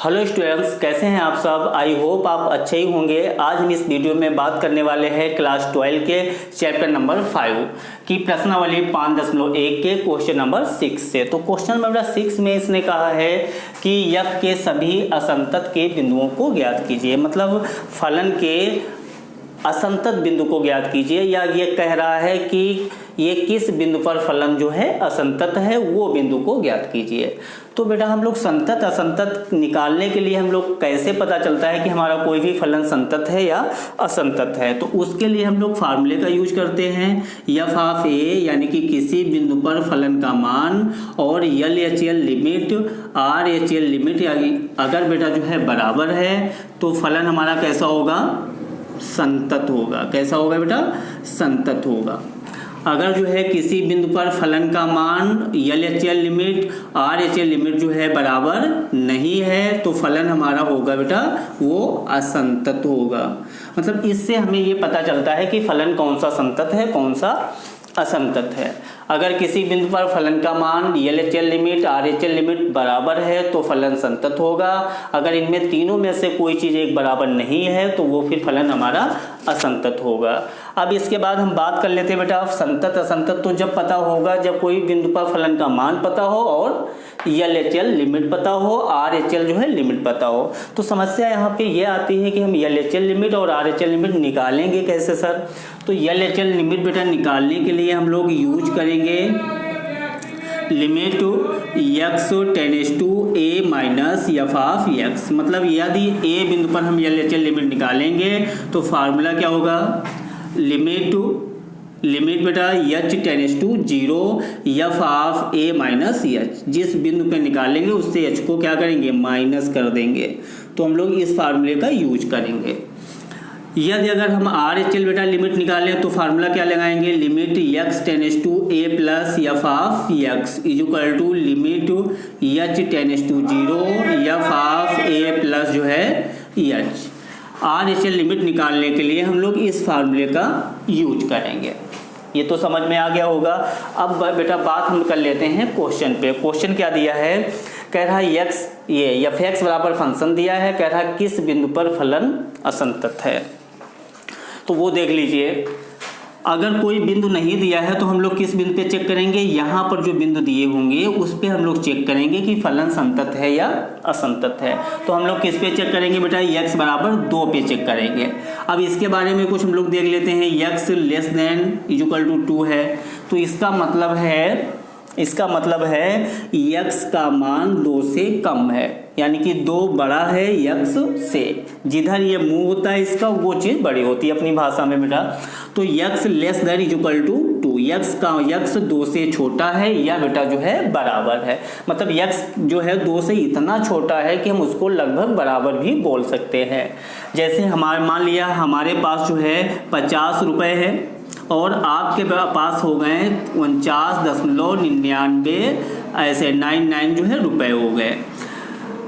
Hello students, कैसे हैं आप सब। आई होप आप अच्छे ही होंगे। आज हम इस वीडियो में बात करने वाले हैं क्लास 12 के चैप्टर नंबर 5 की प्रश्नावली 5.1 के क्वेश्चन नंबर 6 से। तो क्वेश्चन नंबर 6 में इसने कहा है कि यक के सभी असंतत के बिंदुओं को ज्ञात कीजिए। मतलब फलन के असंतत बिंदु को ज्ञात कीजिए, या ये कह रहा है कि ये किस बिंदु पर फलन जो है असंतत है वो बिंदु को ज्ञात कीजिए। तो बेटा हम लोग संतत असंतत निकालने के लिए हम लोग कैसे पता चलता है कि हमारा कोई भी फलन संतत है या असंतत है, तो उसके लिए हम लोग फार्मूले का यूज करते हैं एफ ऑफ ए, यानी कि किसी बिंदु पर फलन का मान, और L H L limit are H L limit अगर बेटा जो है बराबर है तो फलन हमारा कैसा होगा, संतत होगा। कैसा होगा बेटा, संतत होगा। अगर जो है किसी बिंदु पर फलन का मान L H L limit are H L limit जो है बराबर नहीं है तो फलन हमारा होगा बेटा वो असंतत होगा। मतलब इससे हमें ये पता चलता है कि फलन कौन सा संतत है कौन सा असंतत है। अगर किसी बिंदु पर फलन का मान L H L limit are H L limit बराबर है तो फलन संतत होगा। अगर इनमें तीनों में से कोई चीज़ एक बराबर नहीं है तो वो फिर फलन हमारा असंतत होगा। अब इसके बाद हम बात कर लेते हैं बेटा संतत असंतत। तो जब पता होगा जब कोई बिंदु पर फलन का मान पता हो और एल एच एल लिमिट पता हो, आर एच एल जो है लिमिट पता हो। तो समस्या यहाँ पे ये आती है कि हम एल एच एल लिमिट और आर एच एल लिमिट निकालेंगे कैसे सर। तो एल एच एल लिमिट बेटा निकालने के लिए हम लोग यूज करेंगे limit x tends to a minus f of x. मतलब यदि ए बिंदु पर हम एल एच एल लिमिट निकालेंगे तो फार्मूला क्या होगा, लिमिट बेटा h tends to 0 f of a minus h. जिस बिंदु पे निकालेंगे उससे एच को क्या करेंगे, माइनस कर देंगे। तो हम लोग इस फार्मूले का यूज करेंगे। यदि अगर हम आर एच एल बेटा लिमिट निकालें तो फार्मूला क्या लगाएंगे, limit x tends to a plus f of x is equal to limit h tends to 0 f of a plus जो है h. R H L limit निकालने के लिए हम लोग इस फार्मूले का यूज करेंगे। ये तो समझ में आ गया होगा। अब बेटा बात हम कर लेते हैं क्वेश्चन पे। क्वेश्चन क्या दिया है, कह रहा है एक्स ये एफ एक्स बराबर फंक्शन दिया है, कह रहा है किस बिंदु पर फलन असंतत है। तो वो देख लीजिए, अगर कोई बिंदु नहीं दिया है तो हम लोग किस बिंदु पे चेक करेंगे, यहाँ पर जो बिंदु दिए होंगे उस पे हम लोग चेक करेंगे कि फलन संतत है या असंतत है। तो हम लोग किस पे चेक करेंगे बेटा, x बराबर 2 पे चेक करेंगे। अब इसके बारे में कुछ हम लोग देख लेते हैं। x less than is equal to 2 है, तो इसका मतलब है x का मान 2 से कम है, यानी कि 2 बड़ा है x से। जिधर ये मुंह होता है इसका वो चीज़ बड़ी होती है अपनी भाषा में बेटा। तो x less than is equal to 2, x 2 से छोटा है या बेटा जो है बराबर है। मतलब x जो है 2 से इतना छोटा है कि हम उसको लगभग बराबर भी बोल सकते हैं। जैसे हमारे मान लिया हमारे पास जो है 50 रुपये है और आपके पास हो गए 49.99 ऐसे 99 जो है रुपए हो गए।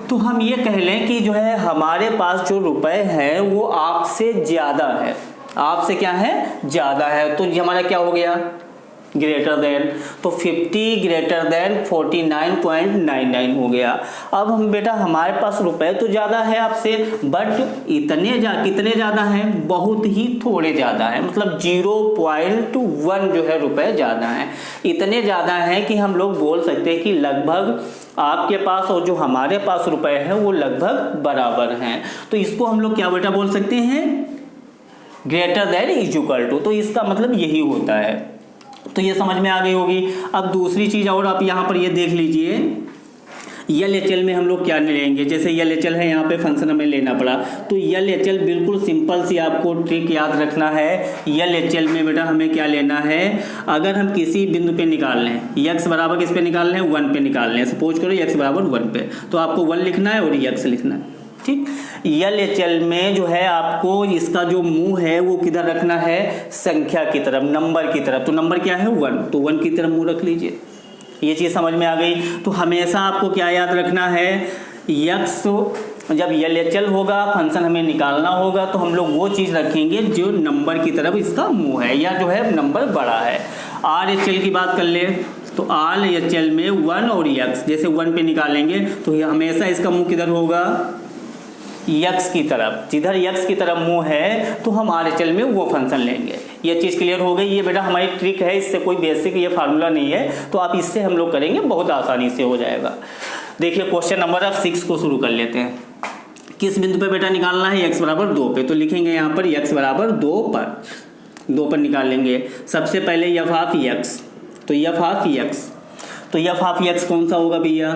तो हम ये कह लें कि जो है हमारे पास जो रुपए हैं वो आपसे ज़्यादा है, आपसे क्या है ज़्यादा है। तो हमारा क्या हो गया, ग्रेटर देन। तो 50 ग्रेटर देन 49.99 हो गया। अब हम बेटा हमारे पास रुपए तो ज़्यादा है आपसे, बट कितने ज़्यादा हैं, बहुत ही थोड़े ज़्यादा है। मतलब 0.1 जो है रुपए ज़्यादा हैं। इतने ज़्यादा हैं कि हम लोग बोल सकते हैं कि लगभग आपके पास और जो हमारे पास रुपए हैं वो लगभग बराबर हैं। तो इसको हम लोग क्या बेटा बोल सकते हैं, greater than is equal to. तो इसका मतलब यही होता है। तो ये समझ में आ गई होगी। अब दूसरी चीज़ और आप यहाँ पर ये देख लीजिए, एल एच एल में हम लोग क्या लेंगे। जैसे एल एच एल है, यहाँ पे फंक्शन हमें लेना पड़ा। तो एल एच एल बिल्कुल सिंपल सी आपको ट्रिक याद रखना है। एल एच एल में बेटा हमें क्या लेना है, अगर हम किसी बिंदु पे निकाल लें, x बराबर किस पे निकाल लें, 1 पे निकाल लें। सपोज करो x बराबर 1 पे, तो आपको 1 लिखना है और x लिखना है, ठीक। एल एच एल में जो है आपको इसका जो मुंह है वो किधर रखना है, संख्या की तरफ, नंबर की तरफ। तो नंबर क्या है 1, तो 1 की तरफ मुंह रख लीजिए। ये चीज़ समझ में आ गई। तो हमेशा आपको क्या याद रखना है, x जब एल एच एल होगा फंक्शन हमें निकालना होगा तो हम लोग वो चीज़ रखेंगे जो नंबर की तरफ इसका मुंह है या जो है नंबर बड़ा है। आर एच एल की बात कर ले, तो आर एच एल में 1 और x, जैसे 1 पे निकालेंगे तो ये हमेशा इसका मुंह किधर होगा, x की तरफ। जिधर x की तरफ मुंह है तो हम आर एच एल में वो फंक्शन लेंगे। ये चीज़ क्लियर हो गई। ये बेटा हमारी ट्रिक है, इससे कोई बेसिक ये फार्मूला नहीं है, तो आप इससे हम लोग करेंगे, बहुत आसानी से हो जाएगा। देखिए क्वेश्चन नंबर अब 6 को शुरू कर लेते हैं। किस बिंदु पे बेटा निकालना है, x बराबर 2 पे, तो लिखेंगे यहाँ पर x बराबर 2 पर निकालेंगे। सबसे पहले f ऑफ x, तो f ऑफ x, तो f ऑफ x कौन सा होगा भैया,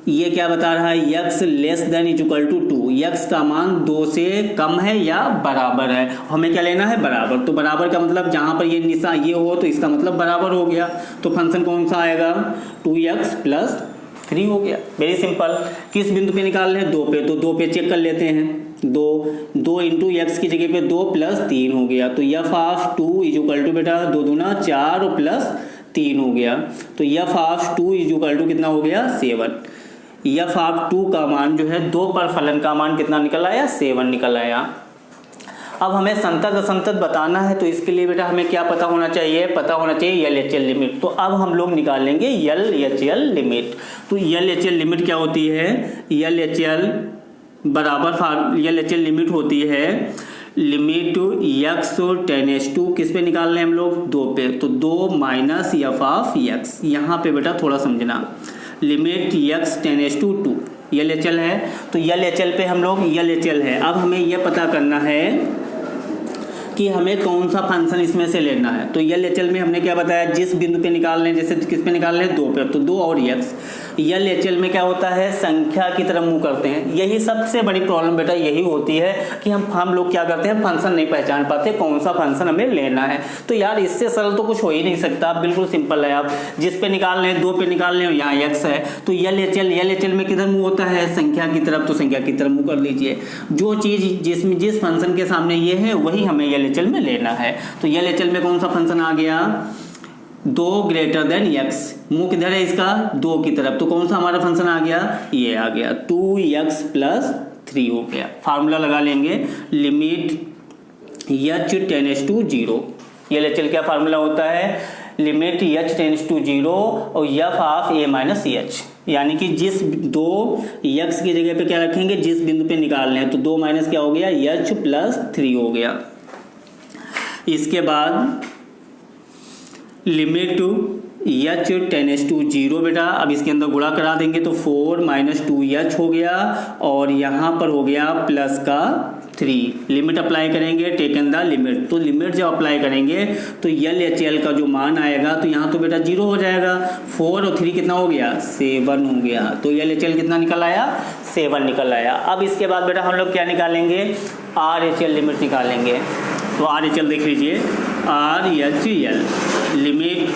ये क्या बता रहा है, x less than equal to 2, x का मान 2 से कम है या बराबर है। हमें क्या लेना है, बराबर। तो बराबर का मतलब जहाँ पर ये निशान ये हो तो इसका मतलब बराबर हो गया। तो फंक्शन कौन सा आएगा, 2x प्लस 3 हो गया। Very simple. किस बिंदु पे निकाल रहे हैं, 2 पे, तो 2 पे चेक कर लेते हैं। 2 इंटू एक्स की जगह पे 2 प्लस 3 हो गया। तो f ऑफ 2 इक्वल टू बेटा 2 दूना 4 और प्लस 3 हो गया। तो f ऑफ 2 इक्वल टू कितना हो गया, 7। f ऑफ 2 का मान जो है 2 पर फलन का मान कितना निकल आया, 7 निकल आया। अब हमें संतत असंतत बताना है, तो इसके लिए बेटा हमें क्या पता होना चाहिए, पता होना चाहिए एल एच एल लिमिट। तो अब हम लोग निकालेंगे एल एच एल लिमिट। तो एल एच एल लिमिट क्या होती है, एल एच एल बराबर एल एच एल लिमिट होती है लिमिट x टेंड्स टू किस पे निकाल रहे हैं हम लोग, 2 पे, तो 2 माइनस f ऑफ x। यहाँ पे बेटा थोड़ा समझना, limit x tends to 2 L H L है, तो एल एच एल पे हम लोग एल एच एल है। अब हमें यह पता करना है कि हमें कौन सा फंक्शन इसमें से लेना है। तो एल एच एल में हमने क्या बताया, जिस बिंदु पे निकाल रहे हैं, जैसे किस पे निकाल रहे हैं, 2 पे, तो 2 और x। एल एच एल में क्या होता है, संख्या की तरफ मुंह करते हैं। यही सबसे बड़ी प्रॉब्लम बेटा यही होती है कि हम लोग क्या करते हैं, फंक्शन नहीं पहचान पाते कौन सा फंक्शन हमें लेना है। तो यार इससे सरल तो कुछ हो ही नहीं सकता, बिल्कुल सिंपल है। आप जिस पे निकाल रहे हैं, 2 पे निकाल रहे हो, यहाँ x है, तो एल एच एल में किधर मुंह होता है, संख्या की तरफ, तो संख्या की तरफ मुंह कर लीजिए। जो चीज़ जिस फंक्शन के सामने ये है वही हमें एल एच एल में लेना है। तो एल एच एल में कौन सा फंक्शन आ गया, 2 ग्रेटर देन x, मुंह किधर है इसका, 2 की तरफ, तो कौन सा हमारा फंक्शन आ गया, ये आ गया 2x प्लस 3 हो गया। फार्मूला लगा लेंगे, लिमिट h टेंड्स टू 0। ये एल क्या फार्मूला होता है, लिमिट h टेंड्स टू 0 और f of a minus h, यानी कि जिस 2 x की जगह पे क्या रखेंगे, जिस बिंदु पे निकाल रहे हैं, तो 2 माइनस क्या हो गया, h प्लस 3 हो गया। इसके बाद लिमिट h टेंड्स टू 0 बेटा, अब इसके अंदर गुणा करा देंगे तो 4 माइनस 2h हो गया, और यहाँ पर हो गया प्लस का 3। लिमिट अप्लाई करेंगे, टेकन द लिमिट, तो लिमिट जब अप्लाई करेंगे तो एल एच एल का जो मान आएगा, तो यहाँ तो बेटा 0 हो जाएगा। 4 और 3 कितना हो गया, 7 हो गया। तो एल एच एल कितना निकल आया, 7 निकल आया। अब इसके बाद बेटा हम लोग क्या निकालेंगे, आर एच एल लिमिट निकालेंगे। तो आर एच एल देख लीजिए, R H L limit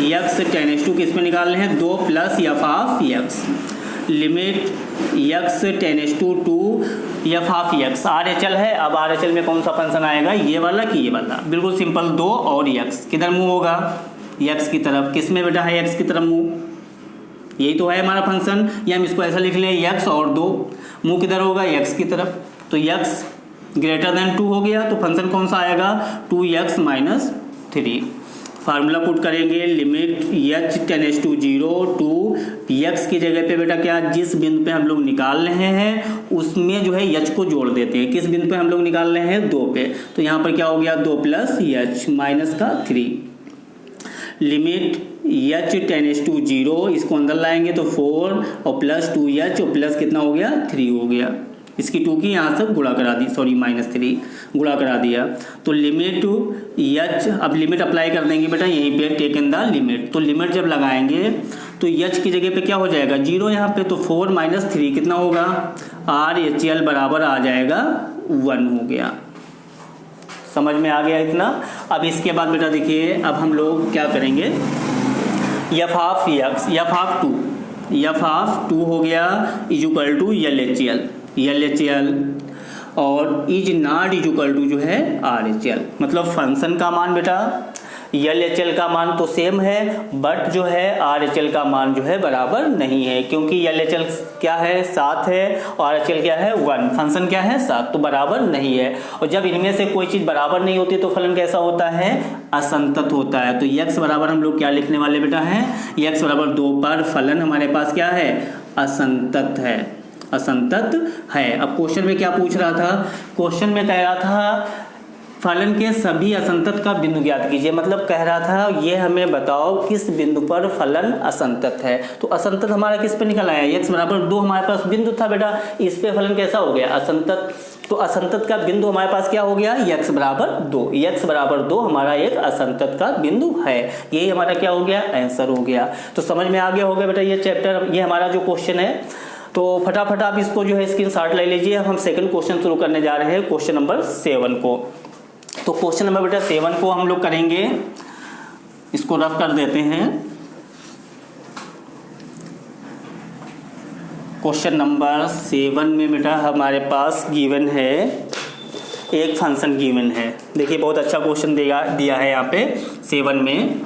x tends to किस पे निकाल रहे हैं, 2 plus f of x, limit x tends to 2 f of x। R H L है, अब आर एच एल में कौन सा फंक्शन आएगा, ये वाला कि ये वाला, बिल्कुल सिंपल, 2 और x, किधर मुंह होगा, x की तरफ। किस में बेटा है x की तरफ मुंह, यही तो है हमारा फंक्शन, या हम इसको ऐसा लिख लें, x और 2, मुंह किधर होगा, x की तरफ, तो x ग्रेटर देन 2 हो गया, तो फंक्शन कौन सा आएगा, 2x माइनस 3। फार्मूला पुट करेंगे, limit h tends to 0 to x की जगह पे बेटा क्या, जिस बिंदु पे हम लोग निकाल रहे हैं उसमें जो है h को जोड़ देते हैं। किस बिंदु पे हम लोग निकाल रहे हैं, 2 पे, तो यहाँ पर क्या हो गया, 2 प्लस h माइनस का 3। लिमिट h टेंड्स टू 0, इसको अंदर लाएंगे तो 4 और प्लस 2h और प्लस कितना हो गया, 3 हो गया। इसकी 2 की यहाँ से गुणा करा दी, सॉरी -3 गुणा करा दिया। तो लिमिट h, अब लिमिट अप्लाई कर देंगे बेटा यहीं पे, टेकन द लिमिट। तो लिमिट जब लगाएंगे तो h की जगह पे क्या हो जाएगा, 0 यहाँ पे, तो 4 माइनस 3 कितना होगा, आर एच एल बराबर आ जाएगा 1 हो गया। समझ में आ गया इतना। अब इसके बाद बेटा देखिए, अब हम लोग क्या करेंगे, f of x, f of 2 हो गया equal to L H L और इज नॉट इक्वल टू जो है आर एच एल। मतलब फंक्शन का मान बेटा LHL का मान तो सेम है, बट जो है RHL का मान जो है बराबर नहीं है, क्योंकि LHL क्या है 7 है और RHL क्या है 1, फंक्शन क्या है 7, तो बराबर नहीं है। और जब इनमें से कोई चीज बराबर नहीं होती तो फलन कैसा होता है, असंतत होता है। तो x बराबर हम लोग क्या लिखने वाले बेटा है, x बराबर 2 पर फलन हमारे पास क्या है, असंतत है, असंतत है। अब क्वेश्चन में क्या पूछ रहा था, क्वेश्चन में कह रहा था फलन के सभी असंतत का बिंदु ज्ञात कीजिए, मतलब कह रहा था ये हमें बताओ किस बिंदु पर फलन असंतत है। तो असंतत हमारा किस पे निकल आया, x बराबर 2 हमारे पास बिंदु था बेटा, इस पे फलन कैसा हो गया, असंतत। तो असंतत का बिंदु हमारे पास क्या हो गया, x बराबर 2, x बराबर 2 हमारा एक असंतत का बिंदु है। यही हमारा क्या हो गया, आंसर हो गया। तो समझ में आ गया होगा बेटा ये चैप्टर, ये हमारा जो क्वेश्चन है। तो फटाफट आप इसको जो है स्क्रीनशॉट ले लीजिए। हम सेकंड क्वेश्चन शुरू करने जा रहे हैं, क्वेश्चन नंबर 7 को। तो क्वेश्चन नंबर बेटा 7 को हम लोग करेंगे, इसको रफ कर देते हैं। क्वेश्चन नंबर 7 में बेटा हमारे पास गिवन है, एक फंक्शन गिवन है। देखिए बहुत अच्छा क्वेश्चन दिया है यहाँ पे 7 में।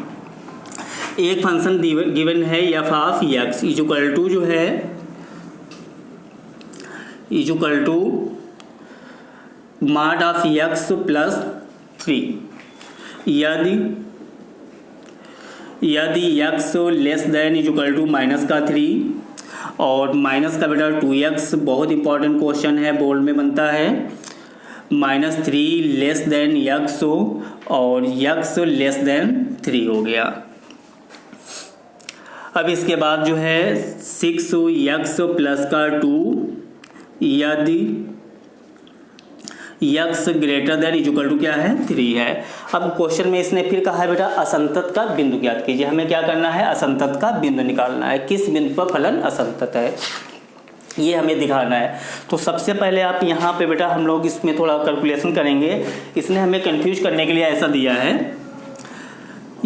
एक फंक्शन गिवन है f of x equal to जो है equal to mod of x plus 3। यदि x less than equal to minus का 3 और माइनस का बेटा 2x, बहुत इंपॉर्टेंट क्वेश्चन है, बोर्ड में बनता है। -3 लेस देन x और x लेस देन 3 हो गया। अब इसके बाद जो है 6x प्लस का 2 यदि x greater than equal to क्या है 3 है। अब क्वेश्चन में इसने फिर कहा है बेटा असंतत का बिंदु ज्ञात कीजिए। हमें क्या करना है, असंतत का बिंदु निकालना है, किस बिंदु पर फलन असंतत है ये हमें दिखाना है। तो सबसे पहले आप यहाँ पे बेटा हम लोग इसमें थोड़ा कैलकुलेशन करेंगे। इसने हमें कंफ्यूज करने के लिए ऐसा दिया है,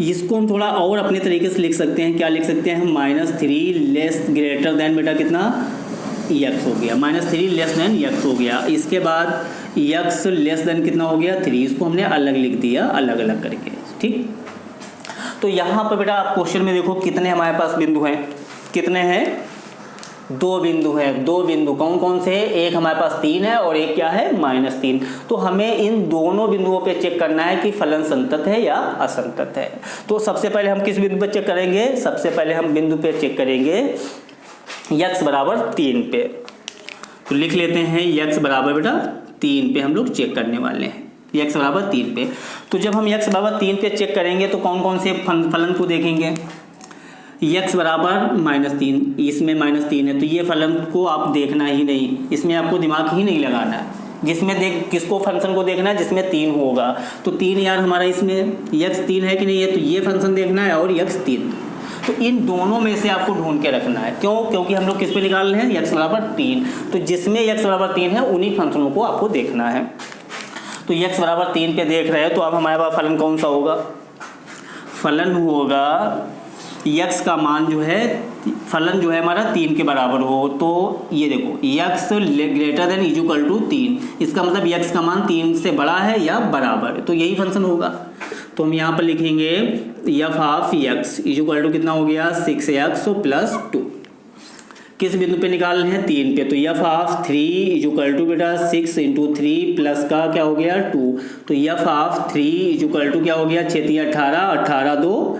इसको हम थोड़ा और अपने तरीके से लिख सकते हैं। क्या लिख सकते हैं हम, -3 लेस ग्रेटर देन बेटा कितना x हो गया, -3 लेस देन x हो गया। इसके बाद x लेस देन कितना हो गया 3, इसको हमने अलग लिख दिया, अलग अलग करके, ठीक। तो यहाँ पर बेटा आप क्वेश्चन में देखो कितने हमारे पास बिंदु हैं, कितने हैं, 2 बिंदु हैं। 2 बिंदु कौन कौन से हैं, एक हमारे पास 3 है और एक क्या है -3। तो हमें इन दोनों बिंदुओं पे चेक करना है कि फलन संतत है या असंतत है। तो सबसे पहले हम किस बिंदु पे चेक करेंगे, सबसे पहले हम बिंदु पे चेक करेंगे x बराबर 3 पे। तो लिख लेते हैं x बराबर बेटा 3 पे हम लोग चेक करने वाले हैं, x बराबर 3 पे। तो जब हम x बराबर 3 पे चेक करेंगे तो कौन कौन से फलन को देखेंगे, x बराबर -3, इसमें -3 है तो ये फलन को आप देखना ही नहीं, इसमें आपको दिमाग ही नहीं लगाना है। जिसमें किसको फंक्शन को देखना है, जिसमें 3 होगा। तो 3 यार हमारा इसमें x 3 है कि नहीं है, तो ये फंक्शन देखना है और x 3। तो इन दोनों में से आपको ढूंढ के रखना है, क्यों, क्योंकि हम लोग किस पे निकाल रहे हैं, x बराबर 3। तो जिसमें x बराबर 3 है उन्हीं फंक्शनों को आपको देखना है। तो x बराबर 3 पे देख रहे हैं, तो अब हमारे पास फलन कौन सा होगा, फलन होगा x का मान जो है, फलन जो है हमारा 3 के बराबर हो। तो ये देखो x greater than equal to 3, इसका मतलब x का मान 3 से बड़ा है या बराबर है, तो यही फंक्शन होगा। तो हम यहाँ पर लिखेंगे f of x equal to कितना हो गया 6x प्लस 2। किस बिंदु पे निकाल रहे हैं, 3 पे। तो f ऑफ 3 इक्वल टू बेटा 6 × 3 प्लस का क्या हो गया 2। तो f ऑफ 3 इक्वल टू क्या हो गया 6 × 18, 18 2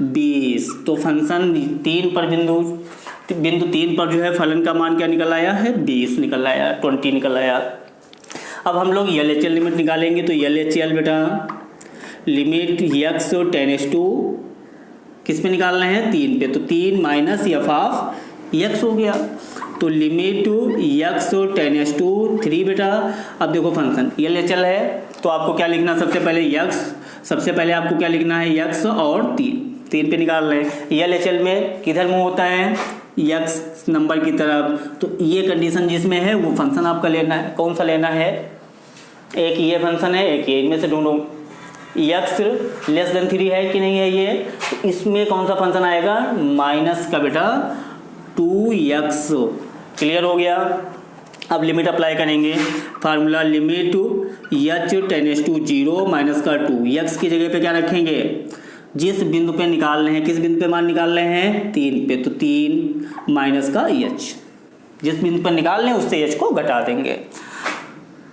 20। तो फंक्शन 3 पर बिंदु 3 पर जो है फलन का मान क्या निकल आया है, 20 निकल आया, 20 निकल आया। अब हम लोग LHL लिमिट निकालेंगे। तो LHL बेटा लिमिट x टेंड्स टू किस पे निकाल रहे हैं, 3 पे। तो 3 माइनस f ऑफ x हो गया। तो लिमिट x टेंड्स टू 3 बेटा। अब देखो फंक्शन LHL है तो आपको क्या लिखना, सबसे पहले x, सबसे पहले आपको क्या लिखना है x और 3 पे निकाल रहे हैं। LHL में किधर मुँह होता है, x नंबर की तरफ। तो ये कंडीशन जिसमें है वो फंक्शन आपका लेना है। कौन सा लेना है, एक ये फंक्शन है, एक ये, इनमें से ढूंढो। x लेस देन 3 है कि नहीं है ये, तो इसमें कौन सा फंक्शन आएगा, माइनस का बेटा 2x। क्लियर हो गया। अब लिमिट अप्लाई करेंगे, formula limit h tends to 0 minus का 2, यक्स की जगह पे क्या रखेंगे, जिस बिंदु पे निकाल रहे हैं, किस बिंदु पे मान निकाल रहे हैं, 3 पे, तो 3 माइनस का एच, जिस बिंदु पर निकाल रहे हैं उससे एच को घटा देंगे।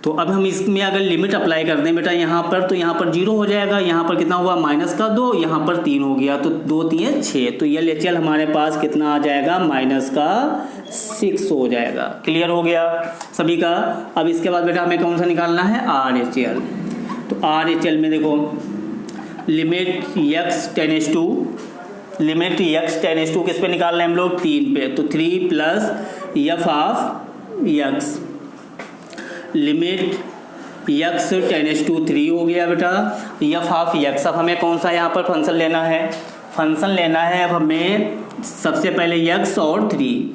तो अब हम इसमें अगर लिमिट अप्लाई कर दें बेटा यहाँ पर, तो यहाँ पर 0 हो जाएगा, यहाँ पर कितना हुआ माइनस का 2, यहाँ पर 3 हो गया, तो 2 3 6, तो ये एच एल हमारे पास कितना आ जाएगा, माइनस का 6 हो जाएगा। क्लियर हो गया सभी का। अब इसके बाद बेटा हमें कौन सा निकालना है, आर एच एल। तो आर एच एल में देखो लिमिट यक्स टेंस टू किस पे निकाल रहे हैं हम लोग, 3 पे, तो 3 plus f of x, limit x tends to 3 हो गया बेटा, एफ ऑफ यक्स। अब हमें कौन सा यहाँ पर फंक्शन लेना है, फंक्शन लेना है अब हमें सबसे पहले यक्स और 3।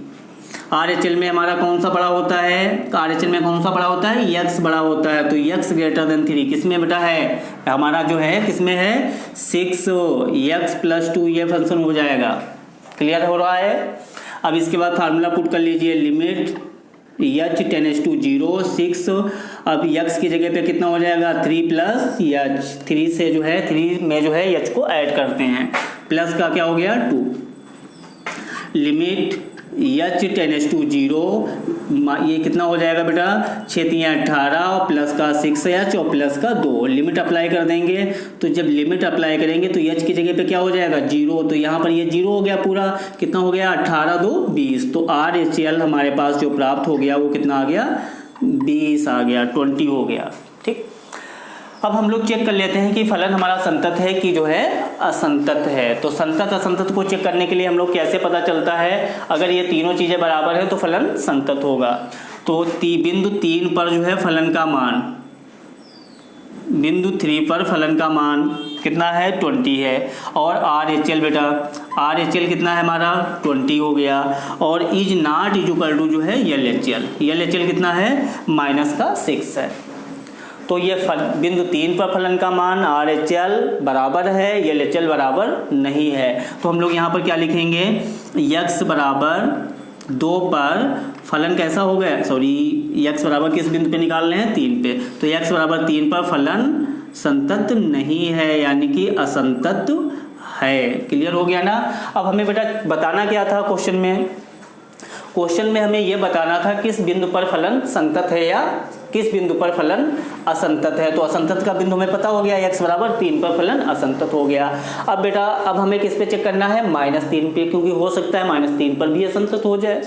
आर एच एल में हमारा कौन सा बड़ा होता है, आर एच एल में कौन सा बड़ा होता है, यक्स बड़ा होता है, तो यक्स ग्रेटर देन 3 किस में बेटा है, हमारा जो है किस में है, 6 यक्स प्लस 2 ये फंक्शन हो जाएगा। क्लियर हो रहा है। अब इसके बाद फार्मूला पुट कर लीजिए, लिमिट एच टेंस टू 0 6, अब यक्स की जगह पे कितना हो जाएगा, 3 प्लस एच, 3 से जो है 3 में जो है एच को ऐड करते हैं, प्लस का क्या हो गया 2, लिमिट एच टेंस टू 0, ये कितना हो जाएगा बेटा, 6 3 18 और प्लस का 6 एच और प्लस का 2, लिमिट अप्लाई कर देंगे। तो जब लिमिट अप्लाई करेंगे तो एच की जगह पे क्या हो जाएगा 0, तो यहाँ पर ये 0 हो गया पूरा, कितना हो गया 18 2 20, तो आर एच एल हमारे पास जो प्राप्त हो गया वो कितना आ गया, 20 आ गया, 20 हो गया। ठीक, अब हम लोग चेक कर लेते हैं कि फलन हमारा संतत है कि जो है असंतत है। तो संतत असंतत को चेक करने के लिए हम लोग कैसे पता चलता है, अगर ये तीनों चीज़ें बराबर है तो फलन संतत होगा। तो बिंदु 3 पर जो है फलन का मान, बिंदु 3 पर फलन का मान कितना है 20 है, और आर एच एल बेटा, आर एच एल कितना है हमारा 20 हो गया, और इज नॉट इक्वल टू जो है एल एच एल कितना है माइनस का 6 है। तो ये बिंदु 3 पर फलन का मान आर एच एल बराबर है, एल एच एल बराबर नहीं है। तो हम लोग यहाँ पर क्या लिखेंगे, यक्स बराबर 2 पर फलन कैसा हो गया, यक्स बराबर किस बिंदु पे निकाल रहे हैं 3 पे, तो यक्स बराबर 3 पर फलन संतत नहीं है, यानी कि असंतत है। क्लियर हो गया ना। अब हमें बेटा बताना क्या था क्वेश्चन में, क्वेश्चन में हमें यह बताना था किस बिंदु पर फलन संतत है या किस बिंदु पर फलन असंतत है। तो असंतत का बिंदु हमें पता हो गया, x बराबर 3 पर फलन असंतत हो गया। अब बेटा अब हमें किस पे चेक करना है, -3 पे, क्योंकि हो सकता है -3 पर भी असंतत हो जाए।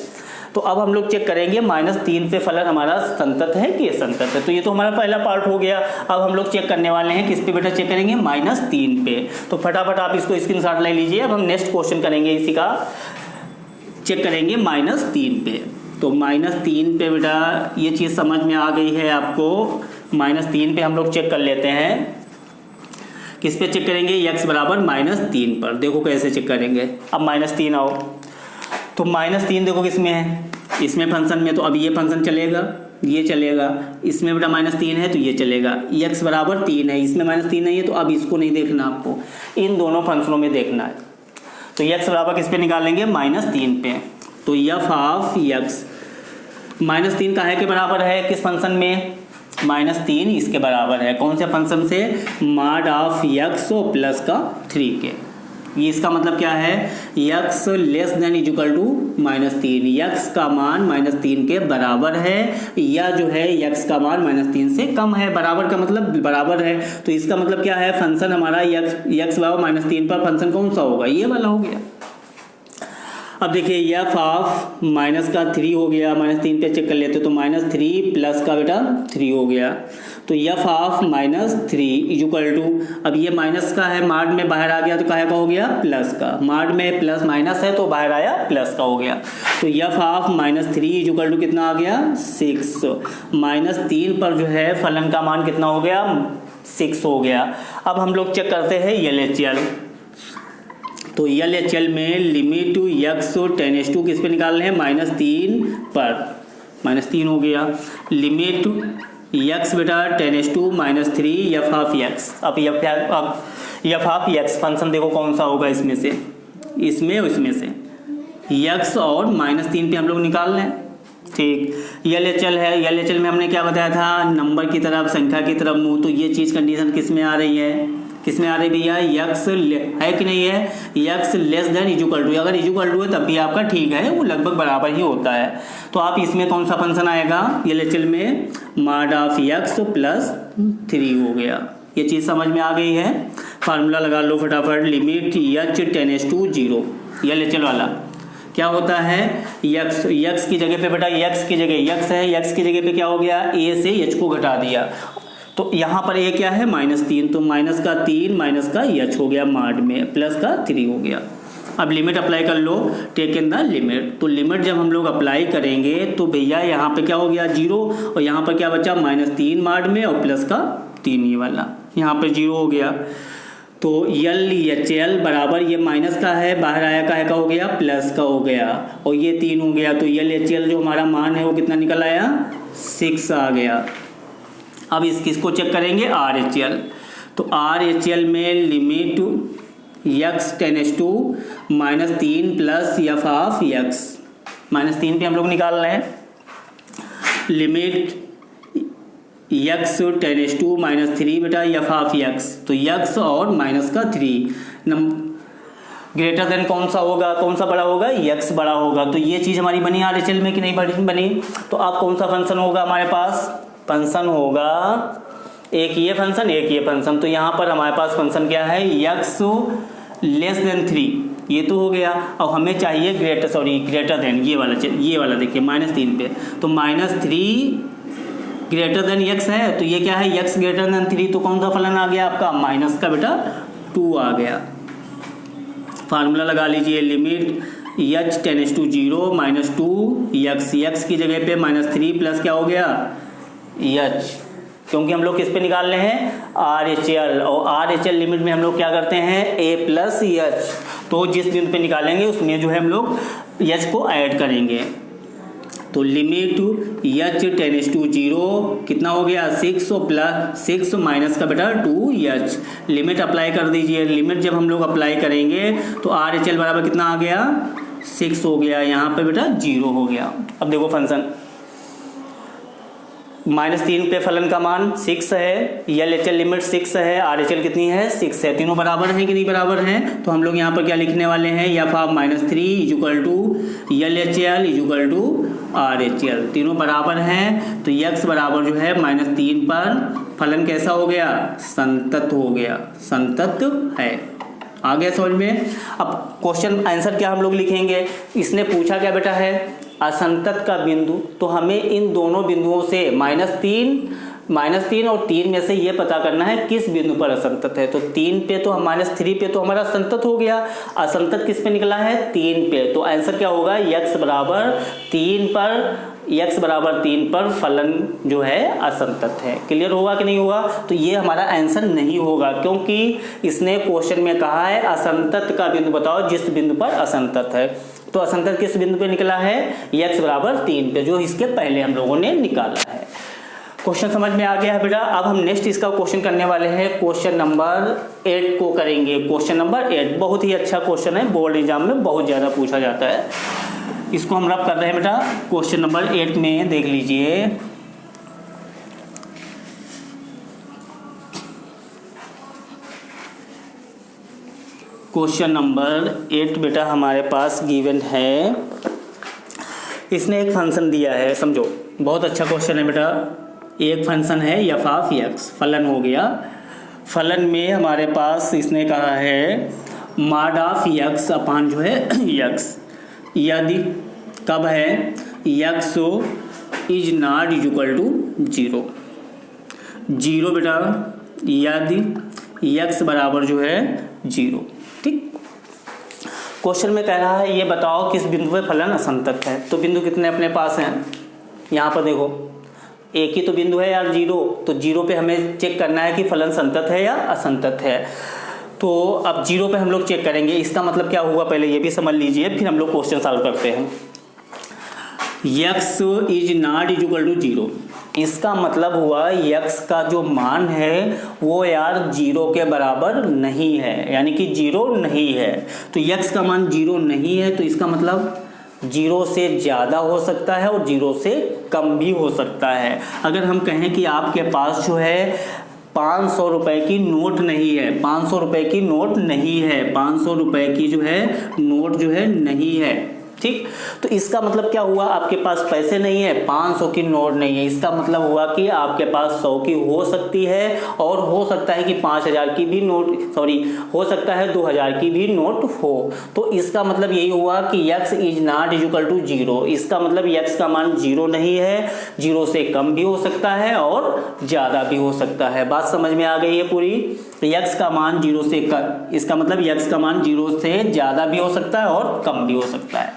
तो अब हम लोग चेक करेंगे -3 पे फलन हमारा संतत है कि असंतत है। तो ये तो हमारा पहला पार्ट हो गया। अब हम लोग चेक करने वाले हैं किस पे बेटा, चेक करेंगे -3 पे। तो फटाफट आप इसको स्क्रीनशॉट ले लीजिए। अब हम नेक्स्ट क्वेश्चन करेंगे, इसी का चेक करेंगे -3 पे। तो -3 पे बेटा ये चीज़ समझ में आ गई है आपको। -3 पे हम लोग चेक कर लेते हैं, किस पे चेक करेंगे, x बराबर -3 पर। देखो कैसे चेक करेंगे। अब -3 आओ, तो -3 देखो किसमें है, इसमें फंक्शन में, तो अब ये फंक्शन चलेगा, ये चलेगा, इसमें बेटा -3 है तो ये चलेगा। x बराबर 3 है, इसमें -3 नहीं है, तो अब इसको नहीं देखना आपको, इन दोनों फंक्शनों में देखना है। तो x बराबर किस पे निकालेंगे, -3 पे। तो f ऑफ x -3 काहे के बराबर है, किस फंक्शन में, -3 इसके बराबर है, कौन से फंक्शन से, मॉड ऑफ x प्लस का 3 के। ये इसका मतलब क्या है, x less than equal to -3, x का मान -3 के बराबर है, या जो है x का मान -3 से कम है। बराबर का मतलब बराबर है, तो इसका मतलब क्या है, फंक्शन हमारा x बराबर -3 पर फंक्शन कौन सा होगा, ये वाला हो गया। अब देखिए f ऑफ -3 हो गया, -3 पे चेक कर लेते तो -3 प्लस का बेटा 3 हो गया। तो f ऑफ -3 इक्वल टू, अब ये माइनस का है, माड में बाहर आ गया तो काहे का हो गया, प्लस का। माड में प्लस माइनस है तो बाहर आया प्लस का हो गया। तो f ऑफ -3 इक्वल टू कितना आ गया, 6। -3 पर जो है फलन का मान कितना हो गया, 6 हो गया। अब हम लोग चेक करते हैं LHL। तो LHL में लिमिट x टेंस टू किस पे निकाल रहे हैं, -3 पर, -3 हो गया। लिमिट x बेटा tends to -3 f of x। अब f ऑफ x फंक्शन देखो कौन सा होगा, इसमें से, इसमें और इसमें से, x और -3 पे हम लोग निकाल रहे हैं। ठीक। एल है, एल में हमने क्या बताया था, नंबर की तरफ, संख्या की तरफ मुँह, तो ये चीज़ कंडीशन किस में आ रही है, किस में आ रही भैया, यक्स है कि नहीं है, x less than equal to, अगर इक्वल टू है तब भी आपका ठीक है, वो लगभग बराबर ही होता है। तो आप इसमें कौन सा फंक्शन आएगा, एल में मॉड ऑफ यक्स प्लस 3 हो गया। ये चीज़ समझ में आ गई है। फार्मूला लगा लो फटाफट, limit h tends to 0, L वाला क्या होता है, यक्स की जगह पे बेटा, यक्स की जगह यक्स है, यक्स की जगह पे क्या हो गया, ए से एच को घटा दिया, तो यहाँ पर ए क्या है, -3, तो माइनस का 3 माइनस का एच हो गया मॉड में, प्लस का 3 हो गया। अब लिमिट अप्लाई कर लो, टेक इन द लिमिट, तो लिमिट जब हम लोग अप्लाई करेंगे तो भैया यहाँ पे क्या हो गया 0, और यहाँ पर क्या बचा -3 मॉड में और प्लस का 3, ये वाला यहाँ पे 0 हो गया। तो एल एच एल बराबर, ये माइनस का है, बाहर आया का हो गया, प्लस का हो गया, और ये 3 हो गया, तो एल एच एल जो हमारा मान है वो कितना निकल आया, 6 आ गया। अब किसको चेक करेंगे, आर एच एल, तो आर एच एल में limit x tends to -3 plus f of x, -3 पे हम लोग निकाल रहे हैं, लिमिट यक्स टेंड्स टू -3 बेटा एफ ऑफ यक्स, तो यक्स और माइनस का 3 ग्रेटर देन कौन सा होगा, कौन सा बड़ा होगा, यक्स बड़ा होगा। तो ये चीज़ हमारी बनी आर एच एल में कि नहीं बनी। तो अब कौन सा फंक्शन होगा हमारे पास, फंक्शन होगा एक ये फंक्शन, एक ये फंक्शन। तो यहाँ पर हमारे पास फंक्शन क्या है, यक्स लेस देन 3, ये तो हो गया। अब हमें चाहिए ग्रेटर देन, ये वाला देखिए -3 पे, तो -3 ग्रेटर देन यक्स है, तो ये क्या है, यक्स ग्रेटर देन 3, तो कौन सा फलन आ गया आपका, माइनस का बेटा 2 आ गया। फार्मूला लगा लीजिए, लिमिट एच टेंड्स टू 0 -2 यक्स की जगह पे -3 प्लस क्या हो गया एच, क्योंकि हम लोग किस पे निकाल रहे हैं, आर एच एल, और आर एच एल लिमिट में हम लोग क्या करते हैं, ए प्लस एच, तो जिस बिंदु पे निकालेंगे उसमें जो है हम लोग एच को ऐड करेंगे। तो लिमिट एच टेंड्स टू 0 कितना हो गया, 6 प्लस 6 माइनस का बेटा 2 एच, लिमिट अप्लाई कर दीजिए। लिमिट जब हम लोग अप्लाई करेंगे तो आर एच एल बराबर कितना आ गया, 6 हो गया, यहाँ पे बेटा 0 हो गया। अब देखो फंक्शन, -3 पे फलन का मान 6 है, एल एच एल लिमिट 6 है, आर एच एल कितनी है, 6 है, तीनों बराबर हैं कि नहीं बराबर हैं। तो हम लोग यहाँ पर क्या लिखने वाले हैं, f of -3 equal to L H L equal to R H L, तीनों बराबर हैं। तो यक्स बराबर जो है -3 पर फलन कैसा हो गया, संतत हो गया, संतत है। आ गया समझ में। अब क्वेश्चन आंसर क्या हम लोग लिखेंगे, इसने पूछा क्या बेटा है, असंतत का बिंदु, तो हमें इन दोनों बिंदुओं से -3 और 3 में से ये पता करना है किस बिंदु पर असंतत है। तो 3 पे तो -3 पे तो हमारा संतत हो गया, असंतत किस पे निकला है, 3 पे। तो आंसर क्या होगा, यक्स बराबर 3 पर फलन जो है असंतत है। क्लियर होगा कि नहीं होगा। तो ये हमारा आंसर नहीं होगा, क्योंकि इसने क्वेश्चन में कहा है असंतत का बिंदु बताओ जिस बिंदु पर असंतत है। तो असंतत किस बिंदु पे निकला है, यक्स बराबर 3 पे, जो इसके पहले हम लोगों ने निकाला है। क्वेश्चन समझ में आ गया है बेटा। अब हम नेक्स्ट इसका क्वेश्चन करने वाले हैं, क्वेश्चन नंबर 8 को करेंगे। क्वेश्चन नंबर 8 बहुत ही अच्छा क्वेश्चन है, बोर्ड एग्जाम में बहुत ज़्यादा पूछा जाता है। इसको हम रब कर रहे हैं बेटा, क्वेश्चन नंबर 8 में देख लीजिए। क्वेश्चन नंबर 8 बेटा हमारे पास गिवन है, इसने एक फंक्शन दिया है, समझो बहुत अच्छा क्वेश्चन है बेटा। एक फंक्शन है एफ ऑफ एक्स, फलन हो गया। फलन में हमारे पास इसने कहा है मॉड ऑफ एक्स अपान जो है एक्स, यदि कब है, x is not equal to 0 बेटा, यदि एक्स बराबर जो है 0। ठीक, क्वेश्चन में कह रहा है ये बताओ किस बिंदु पे फलन असंतत है। तो बिंदु कितने अपने पास हैं, यहाँ पर देखो एक ही तो बिंदु है यार 0, तो 0 पे हमें चेक करना है कि फलन संतत है या असंतत है। तो अब 0 पे हम लोग चेक करेंगे, इसका मतलब क्या हुआ पहले ये भी समझ लीजिए, फिर हम लोग क्वेश्चन सॉल्व करते हैं। x is not equal to 0, इसका मतलब हुआ x का जो मान है वो यार 0 के बराबर नहीं है, यानी कि 0 नहीं है। तो x का मान 0 नहीं है, तो इसका मतलब जीरो से ज़्यादा हो सकता है और जीरो से कम भी हो सकता है। अगर हम कहें कि आपके पास जो है 500 रुपए की नोट नहीं है, 500 रुपए की नोट नहीं है, 500 रुपए की जो है नोट जो है नहीं है, ठीक। तो इसका मतलब क्या हुआ, आपके पास पैसे नहीं है, 500 की नोट नहीं है। इसका मतलब हुआ कि आपके पास 100 की हो सकती है और हो सकता है कि 5000 की भी नोट, सॉरी, हो सकता है 2000 की भी नोट हो। तो इसका मतलब यही हुआ कि x is not equal to 0। इसका मतलब x का मान 0 नहीं है, 0 से कम भी हो सकता है और ज़्यादा भी हो सकता है। बात समझ में आ गई है पूरी। x का मान 0 से कम, इसका मतलब x का मान 0 से ज़्यादा भी हो सकता है और कम भी हो सकता है।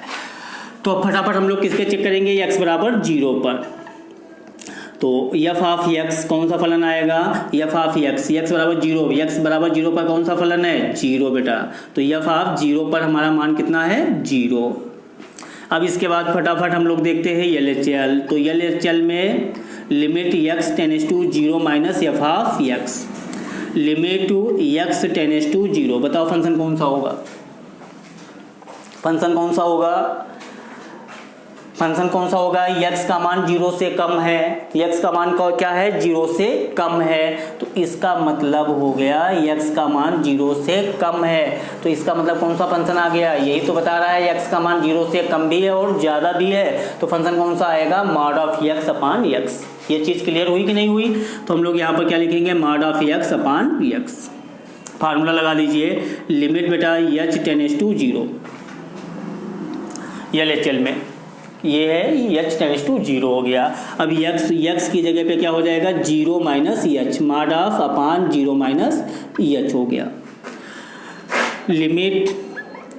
तो फटाफट हम लोग किस पे चेक करेंगे, x बराबर 0 पर। तो f ऑफ x कौन सा फलन आएगा, f ऑफ x बराबर 0, x बराबर 0 पर कौन सा फलन है, 0 बेटा। तो f ऑफ 0 पर हमारा मान कितना है, 0। अब इसके बाद फटाफट हम लोग देखते हैं LHL। तो LHL में limit x tends to 0 minus f of x, limit x tends to 0। बताओ फंक्शन कौन सा होगा, फंक्शन कौन सा होगा, फंक्शन कौन सा होगा, x का मान 0 से कम है, x का मान क्या है, 0 से कम है। तो इसका मतलब हो गया x का मान 0 से कम है। तो इसका मतलब कौन सा फंक्शन आ गया, यही तो बता रहा है x का मान 0 से कम भी है और ज़्यादा भी है। तो फंक्शन कौन सा आएगा, mod of x upon x। ये चीज़ क्लियर हुई कि नहीं हुई। तो हम लोग यहाँ पर क्या लिखेंगे, mod of x upon x। Formula लगा लीजिए, लिमिट बेटा h टेंड्स टू 0, LHL में ये है h टेंड्स टू 0 हो गया। अब x की जगह पे क्या हो जाएगा, 0 minus h, mod of upon 0 minus h हो गया। लिमिट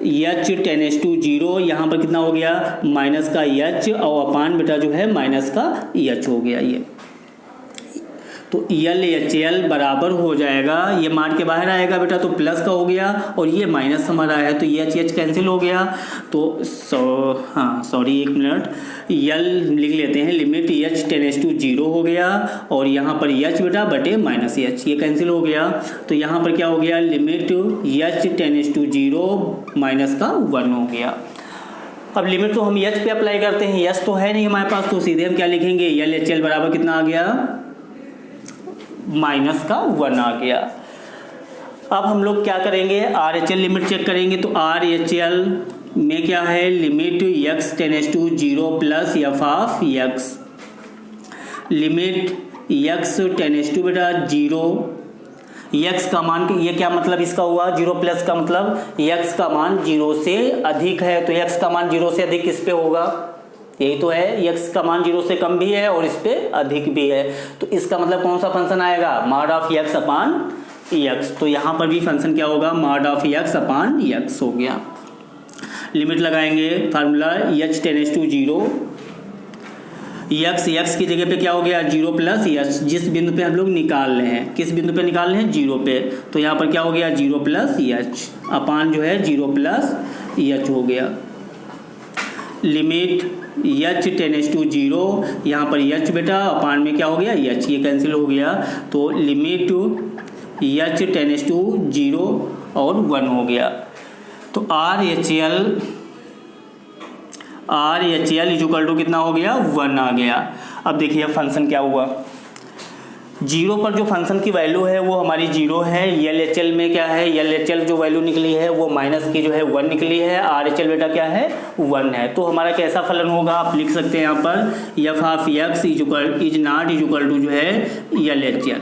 h टेंड्स टू 0, यहाँ पर कितना हो गया, माइनस का h और अपान बेटा जो है माइनस का h हो गया ये। तो LHL बराबर हो जाएगा, ये मान के बाहर आएगा बेटा तो प्लस का हो गया और ये माइनस हमारा है तो ये h कैंसिल हो गया। तो सॉरी एक मिनट, L लिख लेते हैं, लिमिट h टेंड्स टू 0 हो गया और यहाँ पर h बेटा बटे माइनस h, ये कैंसिल हो गया। तो यहाँ पर क्या हो गया, limit h tends to 0 minus का 1 हो गया। अब लिमिट तो हम h पे अप्लाई करते हैं, h तो है नहीं हमारे पास, तो सीधे हम क्या लिखेंगे, LHL बराबर कितना आ गया, माइनस का 1 आ गया। अब हम लोग क्या करेंगे, RHL लिमिट चेक करेंगे। तो RHL में क्या है, limit x tends to 0 plus f of x, limit x tends to बेटा 0, x का मान, ये क्या मतलब इसका हुआ, 0 प्लस का मतलब x का मान 0 से अधिक है। तो x का मान 0 से अधिक किस पे होगा, यही तो है, x का मान 0 से कम भी है और इस पे अधिक भी है। तो इसका मतलब कौन सा फंक्शन आएगा, mod of x upon x। तो यहाँ पर भी फंक्शन क्या होगा, mod of x upon x हो गया। लिमिट लगाएंगे, formula h tends to 0, x की जगह पे क्या हो गया, 0 प्लस h, जिस बिंदु पे हम लोग निकाल रहे हैं, किस बिंदु पे निकाल रहे हैं, 0 पे। तो यहाँ पर क्या हो गया, 0 प्लस h अपान जो है 0 प्लस h हो गया। लिमिट h टेंड्स टू 0, यहाँ पर h बेटा अपान में क्या हो गया, h, ये कैंसिल हो गया। तो लिमिट h टेंड्स टू 0 और 1 हो गया। तो RHL इक्वल टू कितना हो गया, 1 आ गया। अब देखिए फंक्शन क्या हुआ, 0 पर जो फंक्शन की वैल्यू है वो हमारी 0 है। LHL में क्या है, LHL जो वैल्यू निकली है वो माइनस की जो है 1 निकली है, RHL बेटा क्या है, 1 है। तो हमारा कैसा फलन होगा, आप लिख सकते हैं यहाँ पर f of x is not equal to जो है LHL,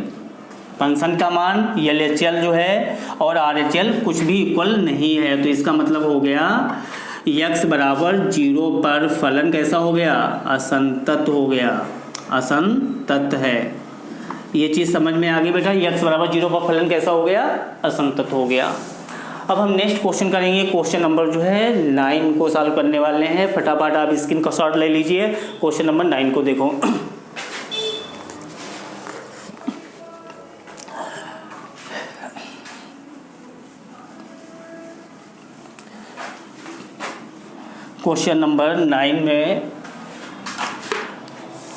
फंक्शन का मान LHL जो है और RHL कुछ भी इक्वल नहीं है। तो इसका मतलब हो गया x बराबर 0 पर फलन कैसा हो गया, असंतत हो गया, असंतत है। ये चीज़ समझ में आ गई बेटा, x बराबर 0 पर फलन कैसा हो गया, असंतत हो गया। अब हम नेक्स्ट क्वेश्चन करेंगे, क्वेश्चन नंबर जो है 9 को सॉल्व करने वाले हैं। फटाफट आप स्क्रीन का शॉट ले लीजिए, क्वेश्चन नंबर 9 को देखो। क्वेश्चन नंबर 9 में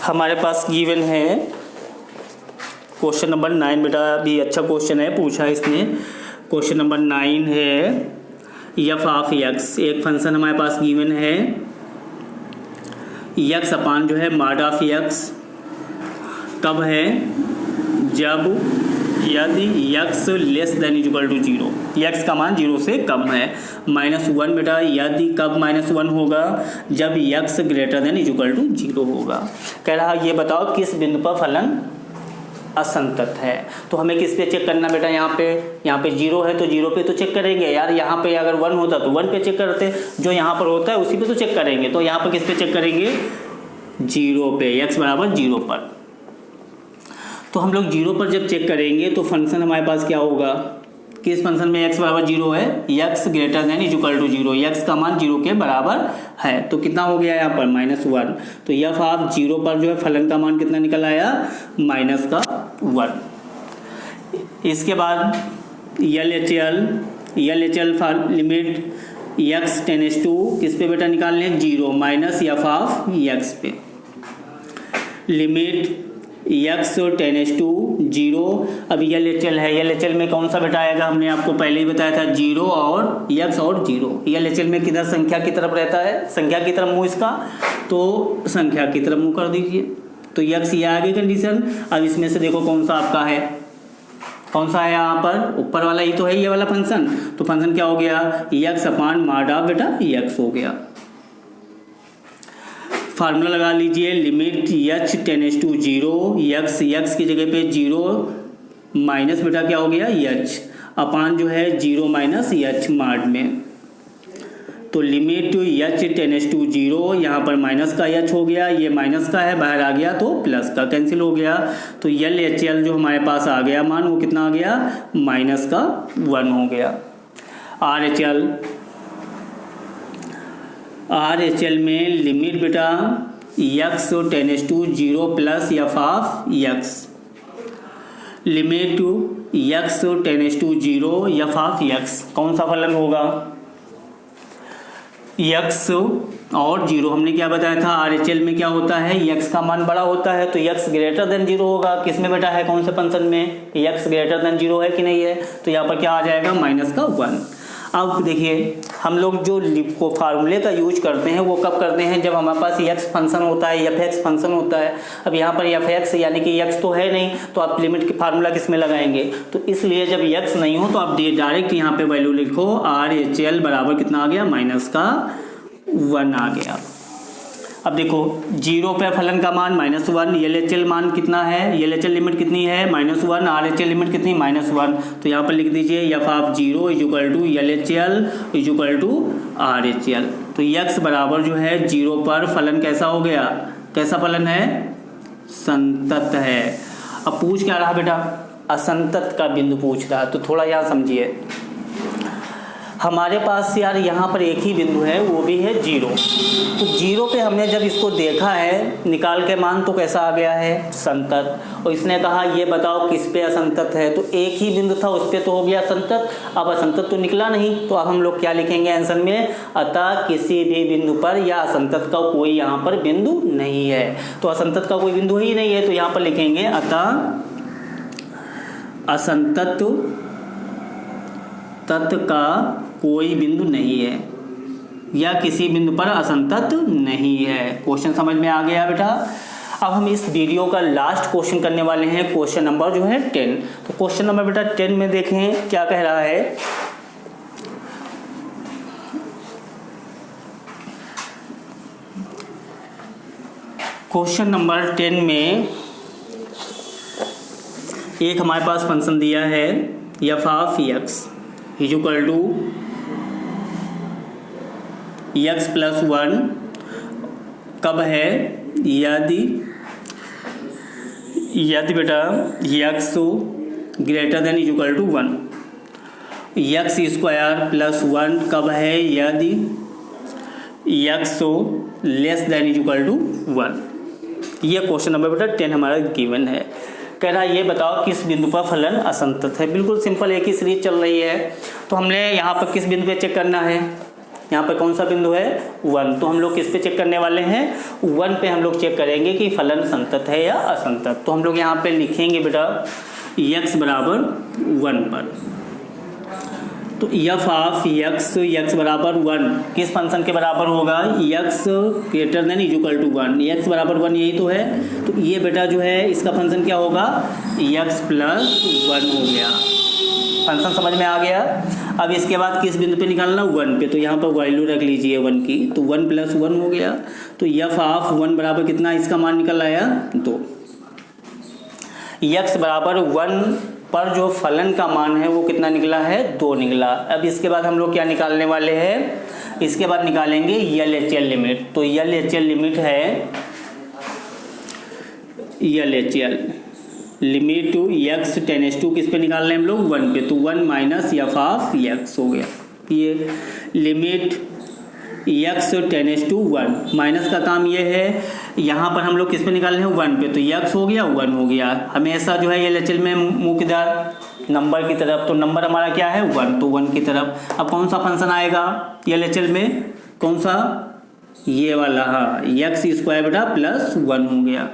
हमारे पास गिवन है, क्वेश्चन नंबर 9 बेटा भी अच्छा क्वेश्चन है, पूछा इसने। क्वेश्चन नंबर 9 है f ऑफ x, एक फंक्शन हमारे पास गिवन है यक्स अपान जो है मॉड ऑफ यक्स कब है, जब यदि x less than equal to 0, x का मान 0 से कम है। -1 बेटा यदि कब -1 होगा, जब x greater than equal to 0 होगा। कह रहा ये बताओ किस बिंदु पर फलन असंतत है। तो हमें किस पे चेक करना बेटा, यहाँ पे 0 है तो 0 पे तो चेक करेंगे यार। यहाँ पे अगर 1 होता तो 1 पे चेक करते, जो यहाँ पर होता है उसी पे तो चेक करेंगे। तो यहाँ पर किस पे चेक करेंगे, 0 पे, x बराबर 0 पर। तो हम लोग 0 पर जब चेक करेंगे तो फंक्शन हमारे पास क्या होगा, किस फंक्शन में x बराबर 0 है, x greater than equal to 0, x का मान 0 के बराबर है। तो कितना हो गया यहाँ पर -1। तो यह आप 0 पर जो है फलन का मान कितना निकल आया, -1। इसके बाद LHL for limit x tends to किस पे बेटा निकालने, 0 माइनस f ऑफ x पे, लिमिट x टेंड्स टू 0। अब LHL है, LHL में कौन सा बेटा आएगा, हमने आपको पहले ही बताया था 0 और x और 0। LHL में किधर संख्या की तरफ रहता है, संख्या की तरफ मुंह इसका, तो संख्या की तरफ मुंह कर दीजिए। तो x ये आ गई कंडीशन। अब इसमें से देखो कौन सा आपका है, कौन सा है यहाँ पर, ऊपर वाला ही तो है ये वाला फंक्शन। तो फंक्शन क्या हो गया, x अपान मॉड ऑफ बेटा x हो गया। फार्मूला लगा लीजिए, limit h tends to 0, x की जगह पे 0 माइनस बेटा क्या हो गया h अपान जो है 0 माइनस h मॉड में। तो लिमिट h टेंड्स टू 0, यहाँ पर माइनस का h हो गया, ये माइनस का है, बाहर आ गया तो प्लस का कैंसिल हो गया। तो LHL जो हमारे पास आ गया मान, वो कितना आ गया, -1 हो गया। RHL में लिमिट बेटा x tends to 0 plus f of x, limit x tends to 0 f of x, कौन सा फलन होगा, x और 0। हमने क्या बताया था, RHL में क्या होता है, x का मान बड़ा होता है तो x ग्रेटर देन 0 होगा। किस में बेटा है, कौन से फंक्शन में, x ग्रेटर देन 0 है कि नहीं है, तो यहाँ पर क्या आ जाएगा, -1। अब देखिए हम लोग जो फार्मूले का यूज करते हैं वो कब करते हैं, जब हमारे पास x फंक्शन होता है, fx फंक्शन होता है। अब यहाँ पर fx यानी कि x तो है नहीं, तो आप लिमिट की फार्मूला किस में लगाएंगे, तो इसलिए जब x नहीं हो तो आप डायरेक्ट यहाँ पे वैल्यू लिखो, RHL बराबर कितना आ गया, -1 आ गया। अब देखो 0 पे फलन का मान -1, LHL मान कितना है, LHL लिमिट कितनी है, -1, RHL लिमिट कितनी, -1। तो यहाँ पर लिख दीजिए f of 0 equal to LHL equal to RHL। तो x बराबर जो है 0 पर फलन कैसा हो गया, कैसा फलन है, संतत है। अब पूछ क्या रहा बेटा, असंतत का बिंदु पूछ रहा, तो थोड़ा यहाँ समझिए। हमारे पास यार यहाँ पर एक ही बिंदु है, वो भी है 0। तो 0 पे हमने जब इसको देखा है निकाल के मान, तो कैसा आ गया है, संतत। और इसने कहा ये बताओ किस पे असंतत है, तो एक ही बिंदु था उस पे तो हो गया संतत। अब असंतत तो निकला नहीं, तो अब हम लोग क्या लिखेंगे आंसर में, अतः किसी भी बिंदु पर या असंतत का कोई यहाँ पर बिंदु नहीं है। तो असंतत का कोई बिंदु ही नहीं है, तो यहाँ पर लिखेंगे अतः असंतत तत्व का कोई बिंदु नहीं है, या किसी बिंदु पर असंतत नहीं है। क्वेश्चन समझ में आ गया बेटा। अब हम इस वीडियो का लास्ट क्वेश्चन करने वाले हैं, क्वेश्चन नंबर जो है 10। तो क्वेश्चन नंबर बेटा 10 में देखें क्या कह रहा है, क्वेश्चन नंबर 10 में एक हमारे पास फंक्शन दिया है f of x equal to x plus 1 कब है, यदि बेटा x greater than equal to 1, x square plus 1 कब है, यदि x less than equal to 1। यह क्वेश्चन नंबर बेटा 10 हमारा गिवन है। कह रहा है ये बताओ किस बिंदु पर फलन असंतत है। बिल्कुल सिंपल, एक ही सीरीज चल रही है। तो हमने यहाँ पर किस बिंदु पे चेक करना है, यहाँ पर कौन सा बिंदु है, 1। तो हम लोग किस पे चेक करने वाले हैं, 1 पे हम लोग चेक करेंगे कि फलन संतत है या असंतत। तो हम लोग यहाँ पे लिखेंगे बेटा x बराबर 1 पर। तो एफ ऑफ एक्स बराबर 1 किस फंक्शन के बराबर होगा, x greater than equal to 1, x बराबर 1 यही तो है। तो ये बेटा जो है इसका फंक्शन क्या होगा, एक्स प्लस 1 हो गया। फंक्शन समझ में आ गया। अब इसके बाद किस बिंदु पे निकालना, 1 पे, तो यहाँ पर वैल्यू रख लीजिए 1 की, तो 1 प्लस 1 हो गया। तो एफ ऑफ 1 बराबर कितना, इसका मान निकल आया 2। एक्स बराबर 1 पर जो फलन का मान है वो कितना निकला है, 2 निकला। अब इसके बाद हम लोग क्या निकालने वाले हैं, इसके बाद निकालेंगे एल लिमिट। तो एल लिमिट है L limit to x tends to किस पे निकाल रहे हैं हम लोग, 1 पे, तो 1 माइनस एफ ऑफ एक्स हो गया। ये limit x tends to 1, minus का काम ये है, यहाँ पर हम लोग किस पे निकाल रहे हैं, 1 पे, तो एक्स हो गया 1 हो गया। हमेशा जो है ये एल में मुँह किधर, नंबर की तरफ, तो नंबर हमारा क्या है 1, तो 1 की तरफ। अब कौन सा फंक्शन आएगा एल में, कौन सा, ये वाला, हाँ, एक्स स्क्वायर बेटा प्लस 1 हो गया।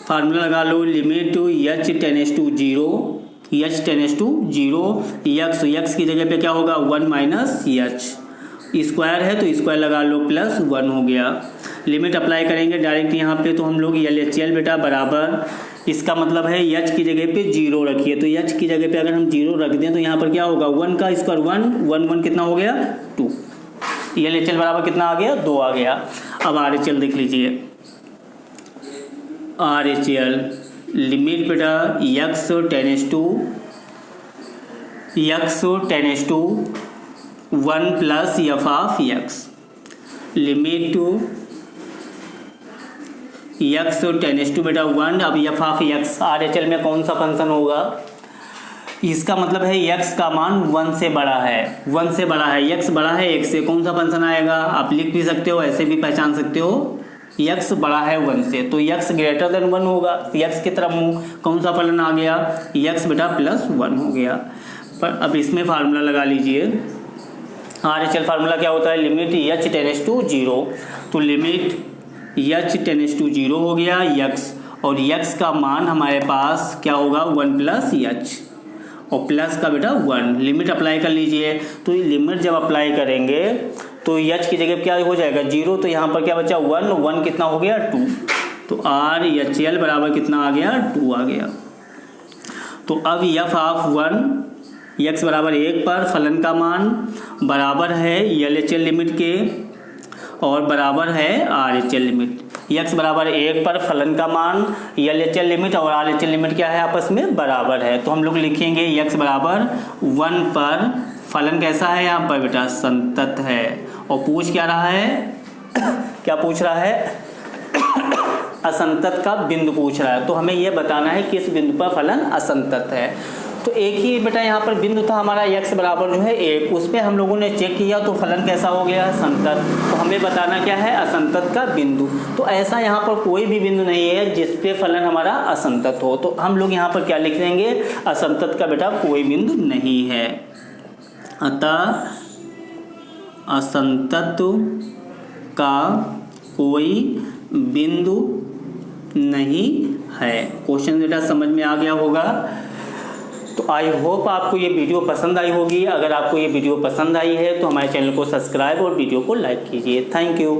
फार्मूला लगा लो, limit h tends to 0, h tends to 0, x की जगह पे क्या होगा 1 माइनस एच, स्क्वायर है तो स्क्वायर लगा लो, प्लस 1 हो गया। लिमिट अप्लाई करेंगे डायरेक्ट यहाँ पे, तो हम लोग एल बेटा बराबर, इसका मतलब है एच की जगह पे 0 रखिए, तो एच की जगह पे अगर हम 0 रख दें तो यहाँ पर क्या होगा 1 का स्क्वायर 1 कितना हो गया 2, एल बराबर कितना आ गया 2 आ गया। अब आर एच एल देख लीजिए, आर एच एल लिमिट बेटा x tends to 1 plus f of x, limit to x tends to बेटा 1, अब f of x R H L में कौन सा फंक्शन होगा, इसका मतलब है एक्स का मान 1 से बड़ा है, 1 से बड़ा है, एक्स बड़ा है 1 से, कौन सा फंक्शन आएगा, आप लिख भी सकते हो, ऐसे भी पहचान सकते हो, एक्स बड़ा है 1 से, तो एक्स ग्रेटर देन 1 होगा, एक्स की तरफ मुँह, कौन सा फलन आ गया, एक्स बेटा प्लस 1 हो गया। पर अब इसमें फार्मूला लगा लीजिए, आर एच एल फार्मूला क्या होता है, लिमिट एच टेंड्स टू 0, तो लिमिट एच टेंड्स टू 0 हो गया एक्स, और एक्स का मान हमारे पास क्या होगा 1 प्लस एच, और प्लस का बेटा 1, लिमिट अप्लाई कर लीजिए। तो लिमिट जब अप्लाई करेंगे तो एच की जगह क्या हो जाएगा 0, तो यहाँ पर क्या बचा 1 कितना हो गया 2, तो आर एच एल बराबर कितना आ गया 2 आ गया। तो अब एफ ऑफ 1 एक्स बराबर 1 पर फलन का मान बराबर है एल एच एल लिमिट के, और बराबर है R H L limit. X बराबर 1 पर फलन का मान एल एच एल लिमिट और आर एच एल लिमिट क्या है, आपस में बराबर है, तो हम लोग लिखेंगे एक्स बराबर 1 पर फलन कैसा है, यहाँ पर बेटा संतत है, और पूछ क्या रहा है क्या पूछ रहा है, असंतत का बिंदु पूछ रहा है, तो हमें यह बताना है किस बिंदु पर फलन असंतत है। तो एक ही बेटा यहाँ पर बिंदु था हमारा एक्स बराबर जो है 1, उस पर हम लोगों ने चेक किया तो फलन कैसा हो गया संतत, तो हमें बताना क्या है असंतत का बिंदु। तो ऐसा यहाँ पर कोई भी बिंदु नहीं है जिस पे फलन हमारा असंतत हो, तो हम लोग यहाँ पर क्या लिख देंगे, असंतत का बेटा कोई बिंदु नहीं है, अतः असंतत का कोई बिंदु नहीं है। क्वेश्चन बेटा समझ में आ गया होगा। तो आई होप आपको ये वीडियो पसंद आई होगी। अगर आपको ये वीडियो पसंद आई है तो हमारे चैनल को सब्सक्राइब और वीडियो को लाइक कीजिए। Thank you.